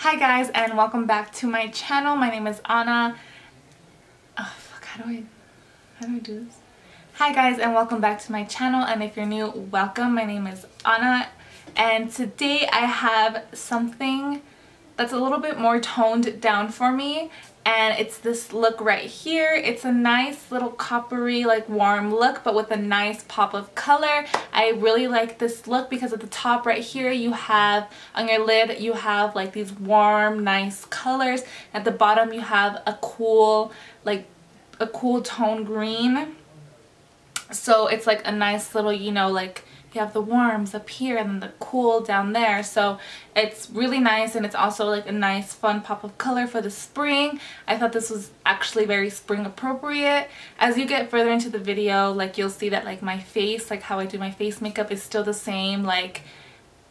Hi guys, and welcome back to my channel. My name is Anna. Oh fuck, how do I do this? Hi guys, and welcome back to my channel, and if you're new, welcome. My name is Anna, and today I have something that's a little bit more toned down for me, and it's this look right here. It's a nice little coppery, like warm look, but with a nice pop of color. I really like this look because at the top right here you have, on your lid, you have like these warm, nice colors. At the bottom you have a cool, tone green. So it's like a nice little, you know, like you have the warms up here and then the cool down there. So it's really nice, and it's also like a nice fun pop of color for the spring. I thought this was actually very spring appropriate. As you get further into the video, like you'll see that like my face, like how I do my face makeup is still the same. Like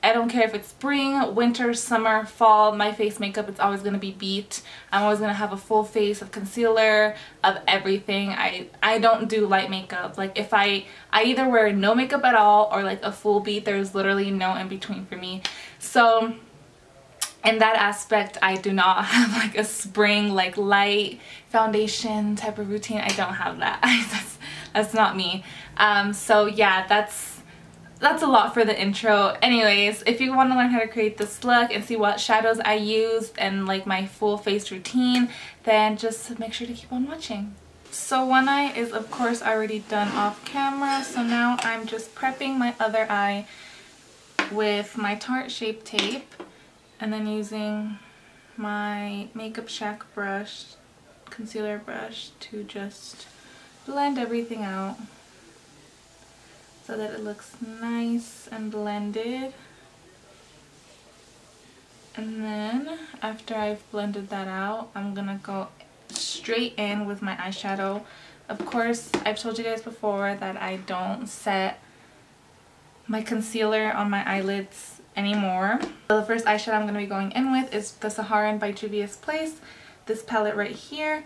I don't care if it's spring, winter, summer, fall, my face makeup, it's always going to be beat. I'm always going to have a full face of concealer, of everything. I don't do light makeup. Like if I either wear no makeup at all or like a full beat. There's literally no in between for me. So in that aspect, I do not have like a spring like light foundation type of routine. I don't have that. that's not me. So yeah, that's a lot for the intro. Anyways, if you want to learn how to create this look and see what shadows I used and like my full face routine, then just make sure to keep on watching. So one eye is of course already done off camera, so now I'm just prepping my other eye with my Tarte Shape Tape and then using my Makeup Shack brush, concealer brush, to just blend everything out so that it looks nice and blended. And then after I've blended that out, I'm gonna go straight in with my eyeshadow. Of course, I've told you guys before that I don't set my concealer on my eyelids anymore. So the first eyeshadow I'm gonna be going in with is the Saharan by Juvia's Place, this palette right here.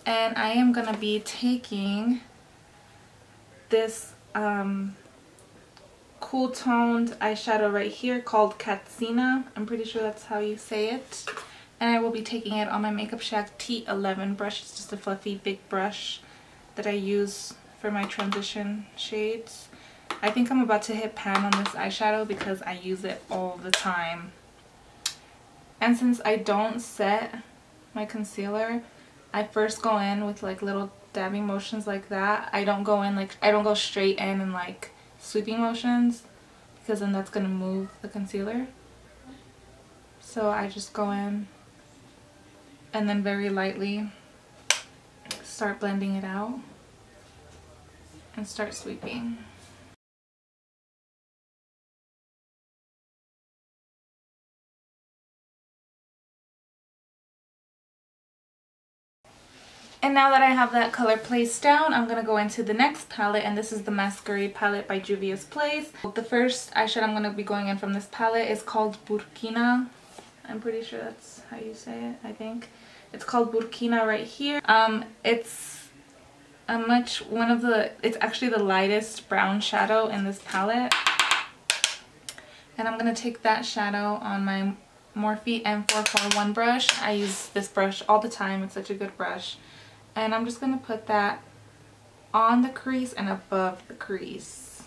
And I am gonna be taking this cool toned eyeshadow right here called Katsina. I'm pretty sure that's how you say it. And I will be taking it on my Makeup Shack T11 brush. It's just a fluffy big brush that I use for my transition shades. I think I'm about to hit pan on this eyeshadow because I use it all the time. And since I don't set my concealer, I first go in with like little dabbing motions like that. I don't go straight in and like sweeping motions, because then that's going to move the concealer. So I just go in and then very lightly start blending it out and start sweeping. And now that I have that color placed down, I'm going to go into the next palette, and this is the Masquerade palette by Juvia's Place. The first eyeshadow I'm going to be going in from this palette is called Burkina. I'm pretty sure that's how you say it, I think. It's called Burkina right here. It's it's actually the lightest brown shadow in this palette. And I'm going to take that shadow on my Morphe M441 brush. I use this brush all the time. It's such a good brush. And I'm just going to put that on the crease and above the crease.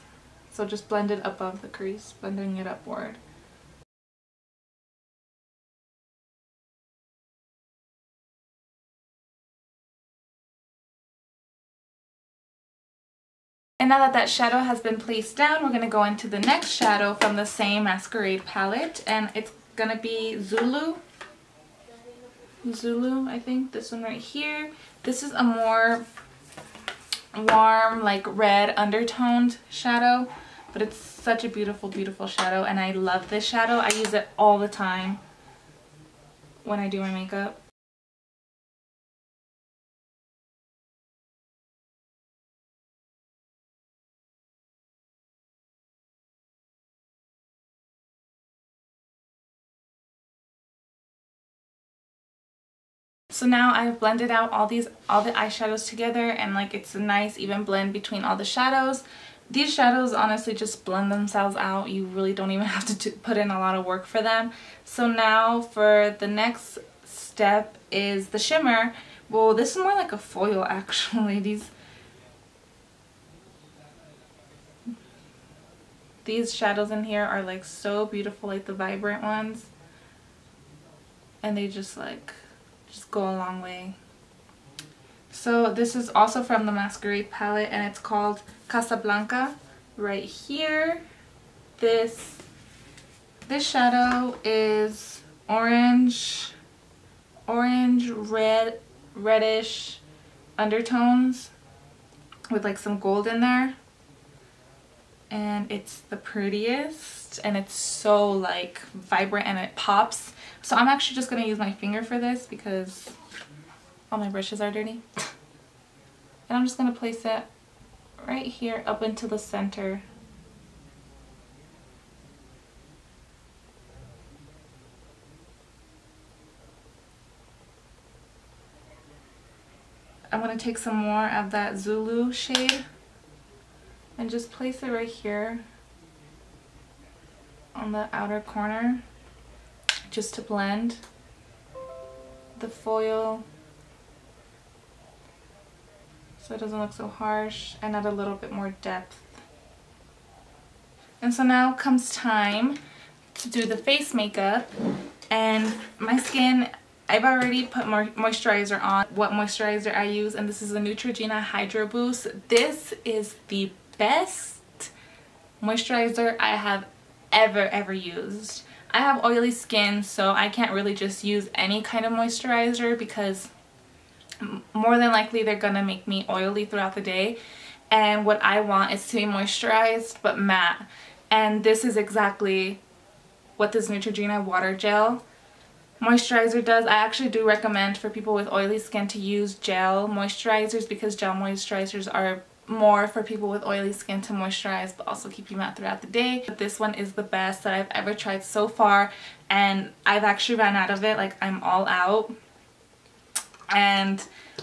So just blend it above the crease, blending it upward. And now that that shadow has been placed down, we're going to go into the next shadow from the same Masquerade palette. And it's going to be Zulu, I think. This one right here. This is a more warm, like red undertoned shadow, but it's such a beautiful, beautiful shadow, and I love this shadow. I use it all the time when I do my makeup. So now I've blended out all the eyeshadows together, and like it's a nice even blend between all the shadows. These shadows honestly just blend themselves out. You really don't even have to put in a lot of work for them. So now for the next step is the shimmer. Well, this is more like a foil actually. These shadows in here are like so beautiful, like the vibrant ones. And they just go a long way. So this is also from the Masquerade palette, and it's called Casablanca. Right here, this shadow is orange, reddish undertones with like some gold in there. And it's the prettiest, and it's so like vibrant and it pops. So I'm actually just gonna use my finger for this because all my brushes are dirty. And I'm just gonna place it right here up into the center. I'm gonna take some more of that Zulu shade and just place it right here on the outer corner just to blend the foil so it doesn't look so harsh, and add a little bit more depth. And so now comes time to do the face makeup. And my skin, I've already put moisturizer on. What moisturizer I use, and this is the Neutrogena Hydro Boost. This is the best moisturizer I have ever used. I have oily skin, so I can't really just use any kind of moisturizer because more than likely they're gonna make me oily throughout the day, and what I want is to be moisturized but matte. And this is exactly what this Neutrogena water gel moisturizer does. I actually do recommend for people with oily skin to use gel moisturizers because gel moisturizers are more for people with oily skin to moisturize but also keep you matte throughout the day. But this one is the best that I've ever tried so far, and I've actually ran out of it. Like, I'm all out, and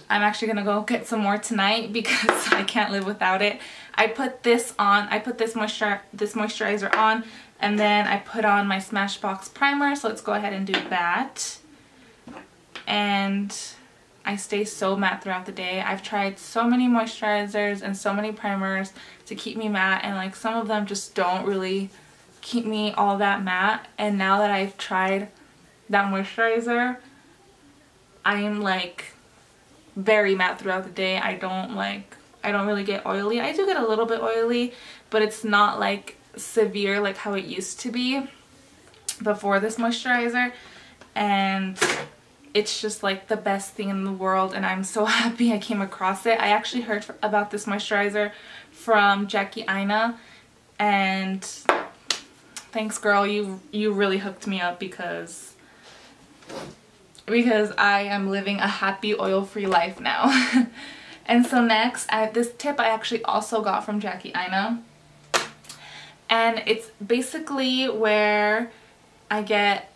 I'm actually gonna go get some more tonight because I can't live without it. I put this on, I put this moisturizer on, and then I put on my Smashbox primer. So let's go ahead and do that. And I stay so matte throughout the day. I've tried so many moisturizers and so many primers to keep me matte, and like some of them just don't really keep me all that matte. And now that I've tried that moisturizer, I am like very matte throughout the day. I don't really get oily. I do get a little bit oily, but it's not like severe like how it used to be before this moisturizer. And it's just like the best thing in the world, and I'm so happy I came across it. I actually heard about this moisturizer from Jackie Aina, and thanks girl, you really hooked me up because I am living a happy oil-free life now. And so next, this tip I actually also got from Jackie Aina, and it's basically where I get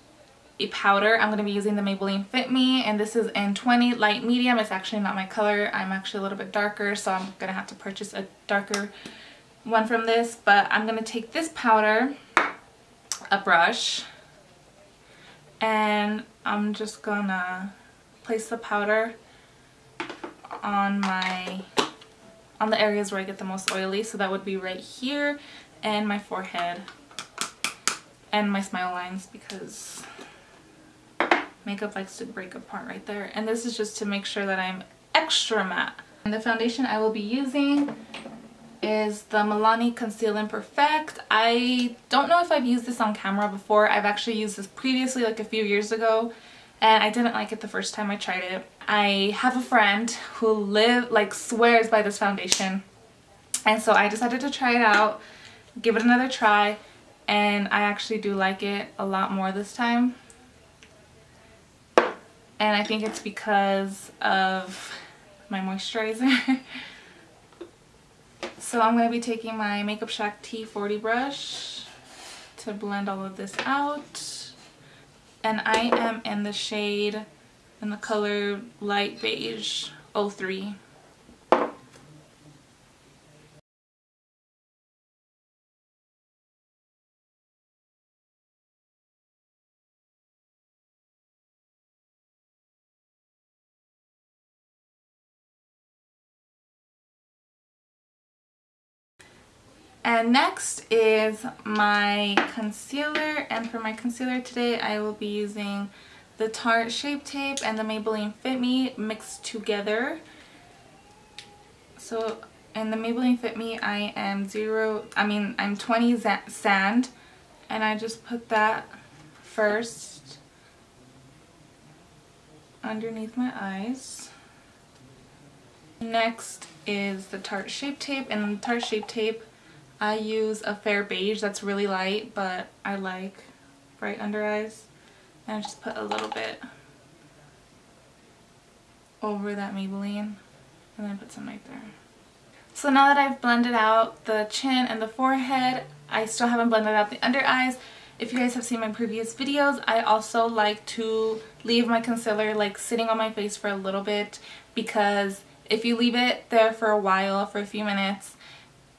a powder. I'm going to be using the Maybelline Fit Me, and this is in 20 light medium. It's actually not my color. I'm actually a little bit darker, so I'm going to have to purchase a darker one from this. But I'm going to take this powder, a brush, and I'm just gonna place the powder on the areas where I get the most oily. So that would be right here and my forehead and my smile lines, because makeup likes to break apart right there. And this is just to make sure that I'm extra matte. And the foundation I will be using is the Milani Conceal and Perfect. I don't know if I've used this on camera before. I've actually used this previously, like a few years ago, and I didn't like it the first time I tried it. I have a friend who swears by this foundation, and so I decided to try it out, give it another try, and I actually do like it a lot more this time. And I think it's because of my moisturizer. So I'm going to be taking my Makeup Shack T40 brush to blend all of this out. And I am in the shade, in the color Light Beige 03. And next is my concealer, and for my concealer today I will be using the Tarte Shape Tape and the Maybelline Fit Me mixed together. So in the Maybelline Fit Me I'm 20 sand, and I just put that first underneath my eyes. Next is the Tarte Shape Tape, and the Tarte Shape Tape I use a fair beige that's really light, but I like bright under eyes. And I just put a little bit over that Maybelline, and then put some right there. So now that I've blended out the chin and the forehead, I still haven't blended out the under eyes. If you guys have seen my previous videos, I also like to leave my concealer like sitting on my face for a little bit, because if you leave it there for a while, for a few minutes,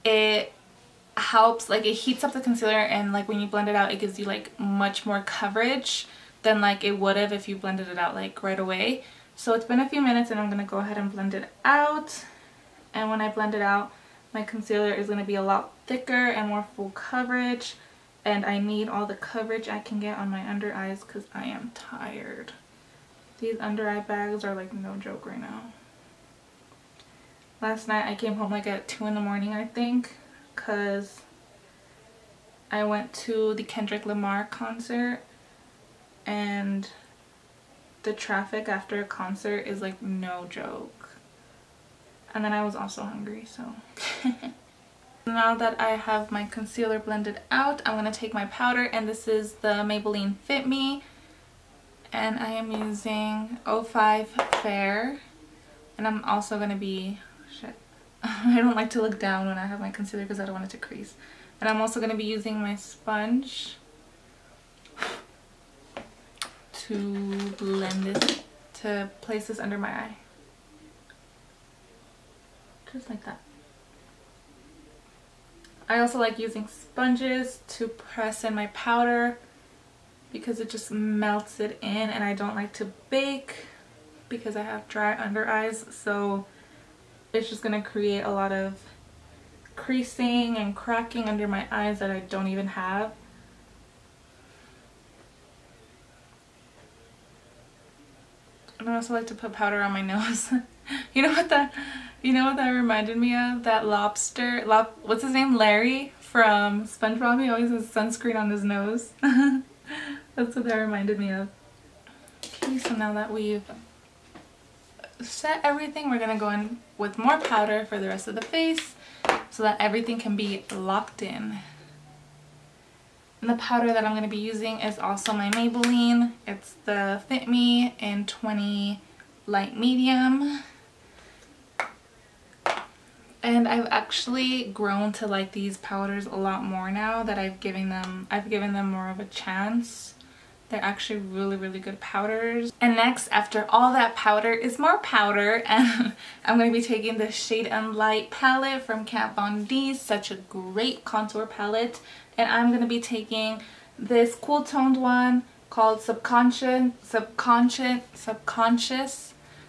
it helps, like it heats up the concealer, and like when you blend it out it gives you like much more coverage than like it would have if you blended it out like right away. So it's been a few minutes and I'm gonna go ahead and blend it out, and when I blend it out my concealer is going to be a lot thicker and more full coverage, and I need all the coverage I can get on my under eyes because I am tired. These under eye bags are like no joke right now. Last night I came home like at 2 in the morning I think, because I went to the Kendrick Lamar concert, and the traffic after a concert is like no joke. And then I was also hungry, so. Now that I have my concealer blended out, I'm going to take my powder, and this is the Maybelline Fit Me, and I am using 05 Fair, and I'm also going to be, I don't like to look down when I have my concealer because I don't want it to crease. And I'm also going to be using my sponge to blend this, to place this under my eye. Just like that. I also like using sponges to press in my powder because it just melts it in, and I don't like to bake because I have dry under eyes, so it's just going to create a lot of creasing and cracking under my eyes that I don't even have. And I also like to put powder on my nose. You know what that reminded me of? That lobster, what's his name? Larry from SpongeBob. He always has sunscreen on his nose. That's what that reminded me of. Okay, so now that we've set everything, we're gonna go in with more powder for the rest of the face so that everything can be locked in. And the powder that I'm going to be using is also my Maybelline. It's the Fit Me in 20 Light Medium. And I've actually grown to like these powders a lot more now that I've given them more of a chance. They're actually really, really good powders. And next, after all that powder, is more powder. And I'm going to be taking the Shade and Light palette from Kat Von D. Such a great contour palette. And I'm going to be taking this cool toned one called Subconscious.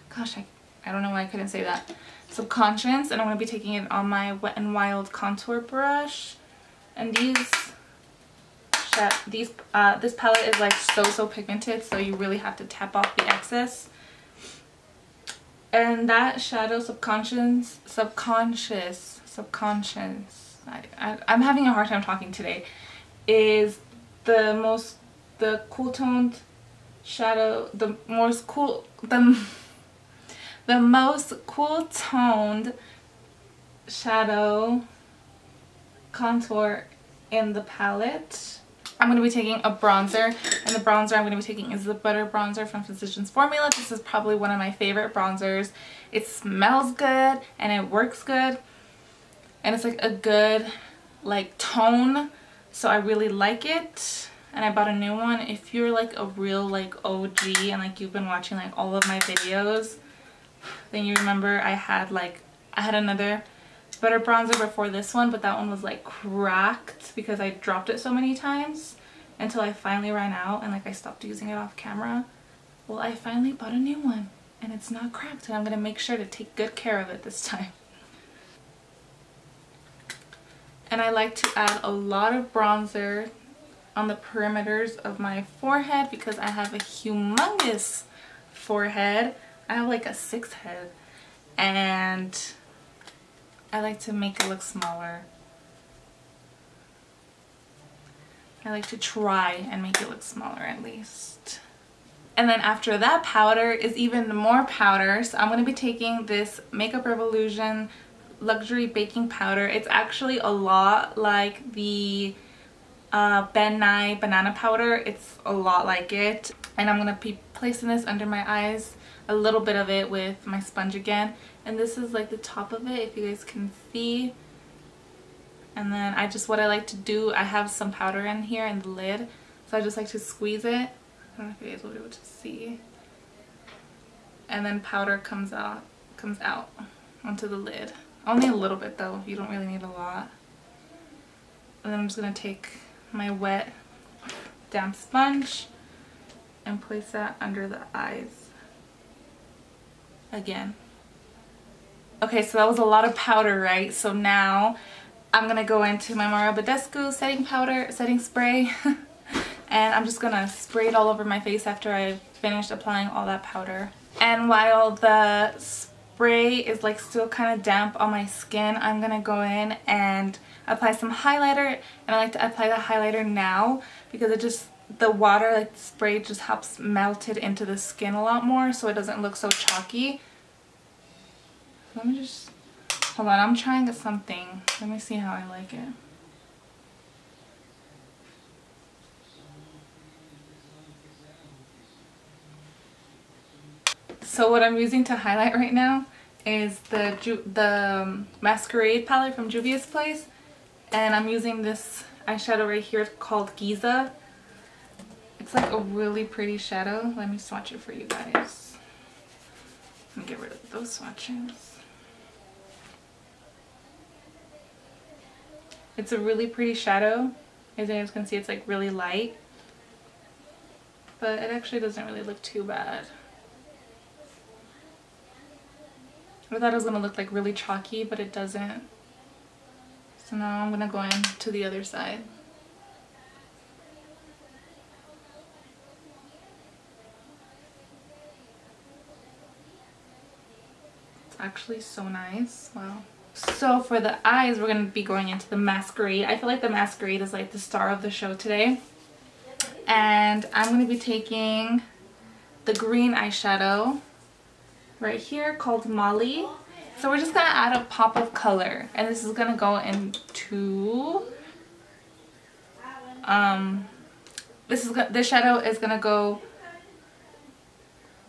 Gosh, I don't know why I couldn't say that. Subconscious. And I'm going to be taking it on my Wet n Wild contour brush. And this palette is like so pigmented, so you really have to tap off the excess. And that shadow subconscious, I'm having a hard time talking today, is the cool toned shadow, the most cool toned shadow contour in the palette. I'm going to be taking a bronzer, and the bronzer I'm going to be taking is the Butter Bronzer from Physicians Formula. This is probably one of my favorite bronzers. It smells good and it works good, and it's like a good like tone, so I really like it. And I bought a new one. If you're like a real like OG and like you've been watching like all of my videos, then you remember I had another Butter Bronzer before this one, but that one was like cracked because I dropped it so many times until I finally ran out and like I stopped using it off camera. Well, I finally bought a new one and it's not cracked, and I'm gonna make sure to take good care of it this time. And I like to add a lot of bronzer on the perimeters of my forehead because I have a humongous forehead. I have like a 6 head, and I like to make it look smaller. I like to try and make it look smaller at least. And then after that powder is even more powder. So I'm going to be taking this Makeup Revolution Luxury Baking Powder. It's actually a lot like the Ben Nye Banana Powder. It's a lot like it. And I'm going to be placing this under my eyes, a little bit of it with my sponge again. And this is like the top of it, if you guys can see. And then what I like to do, I have some powder in here in the lid. So I just like to squeeze it. I don't know if you guys will be able to see. And then powder comes out onto the lid. Only a little bit though, you don't really need a lot. And then I'm just going to take my wet damp sponge and place that under the eyes again. Okay, so that was a lot of powder, right? So now I'm going to go into my Mario Badescu setting spray. And I'm just gonna spray it all over my face after I've finished applying all that powder. And while the spray is like still kind of damp on my skin, I'm gonna go in and apply some highlighter. And I like to apply the highlighter now because the water, like the spray, just helps melt it into the skin a lot more so it doesn't look so chalky. Let me just, hold on, I'm trying something. Let me see how I like it. So what I'm using to highlight right now is the Masquerade palette from Juvia's Place, and I'm using this eyeshadow right here called Giza. It's like a really pretty shadow. Let me swatch it for you guys. Let me get rid of those swatches. It's a really pretty shadow. As you guys can see, it's like really light, but it actually doesn't really look too bad. I thought it was going to look like really chalky, but it doesn't. So now I'm going to go in to the other side. It's actually so nice. Wow. So for the eyes, we're going to be going into the Masquerade. I feel like the Masquerade is like the star of the show today. And I'm going to be taking the green eyeshadow right here called Molly. So we're just gonna add a pop of color, and this is gonna go into this shadow is gonna go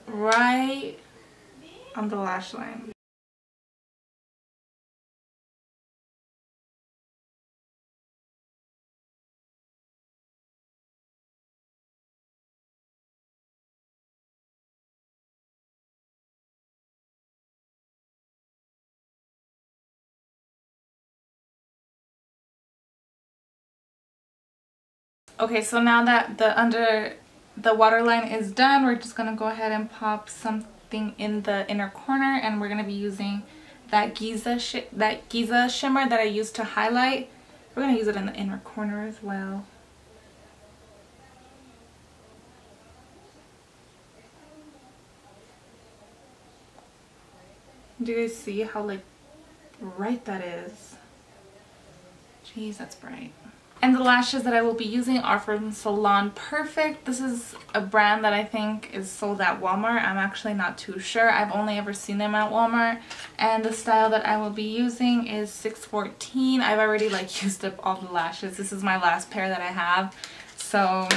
right on the lash line. Okay, so now that the waterline is done, we're just gonna go ahead and pop something in the inner corner, and we're gonna be using that Giza shimmer that I used to highlight. We're gonna use it in the inner corner as well. Do you guys see how like bright that is? Jeez, that's bright. And the lashes that I will be using are from Salon Perfect. This is a brand that I think is sold at Walmart. I'm actually not too sure. I've only ever seen them at Walmart. And the style that I will be using is 614. I've already like used up all the lashes. This is my last pair that I have. So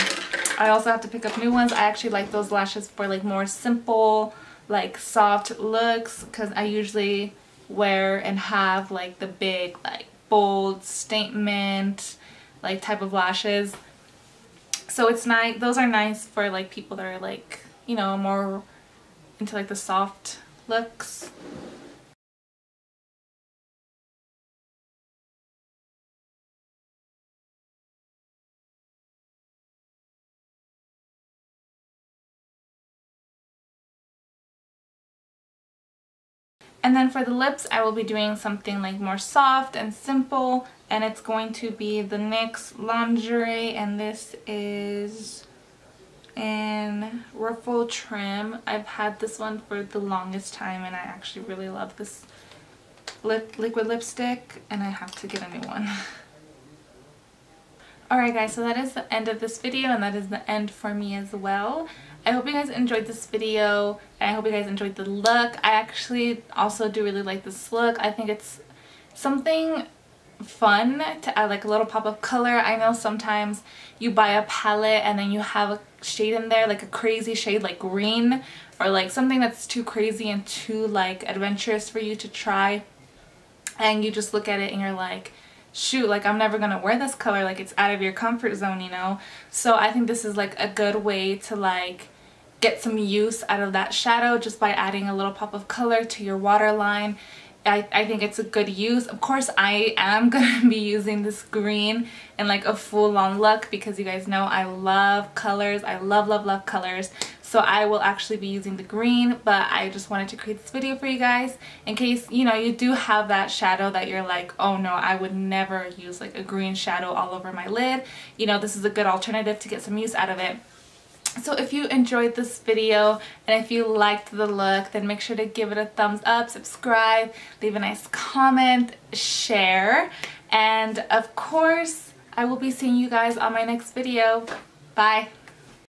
I also have to pick up new ones. I actually like those lashes for like more simple, like soft looks, because I usually wear and have like the big, like bold statement like type of lashes. So it's nice. Those are nice for like people that are like, you know, more into like the soft looks. And then for the lips, I will be doing something like more soft and simple, and it's going to be the NYX Lingerie, and this is in Ruffle Trim. I've had this one for the longest time, and I actually really love this liquid lipstick, and I have to get a new one. Alright guys, so that is the end of this video, and that is the end for me as well. I hope you guys enjoyed this video, and I hope you guys enjoyed the look. I actually also do really like this look. I think it's something fun to add like a little pop of color. I know sometimes you buy a palette and then you have a shade in there, like a crazy shade like green, or like something that's too crazy and too like adventurous for you to try, and you just look at it and you're like, shoot, like I'm never gonna wear this color, like it's out of your comfort zone, you know? So I think this is like a good way to like get some use out of that shadow just by adding a little pop of color to your waterline. I think it's a good use. Of course, I am gonna be using this green in like a full-on look because you guys know I love colors. I love colors. So I will actually be using the green, but I just wanted to create this video for you guys in case, you know, you do have that shadow that you're like, oh no, I would never use like a green shadow all over my lid. You know, this is a good alternative to get some use out of it. So if you enjoyed this video and if you liked the look, then make sure to give it a thumbs up, subscribe, leave a nice comment, share, and of course I will be seeing you guys on my next video. Bye!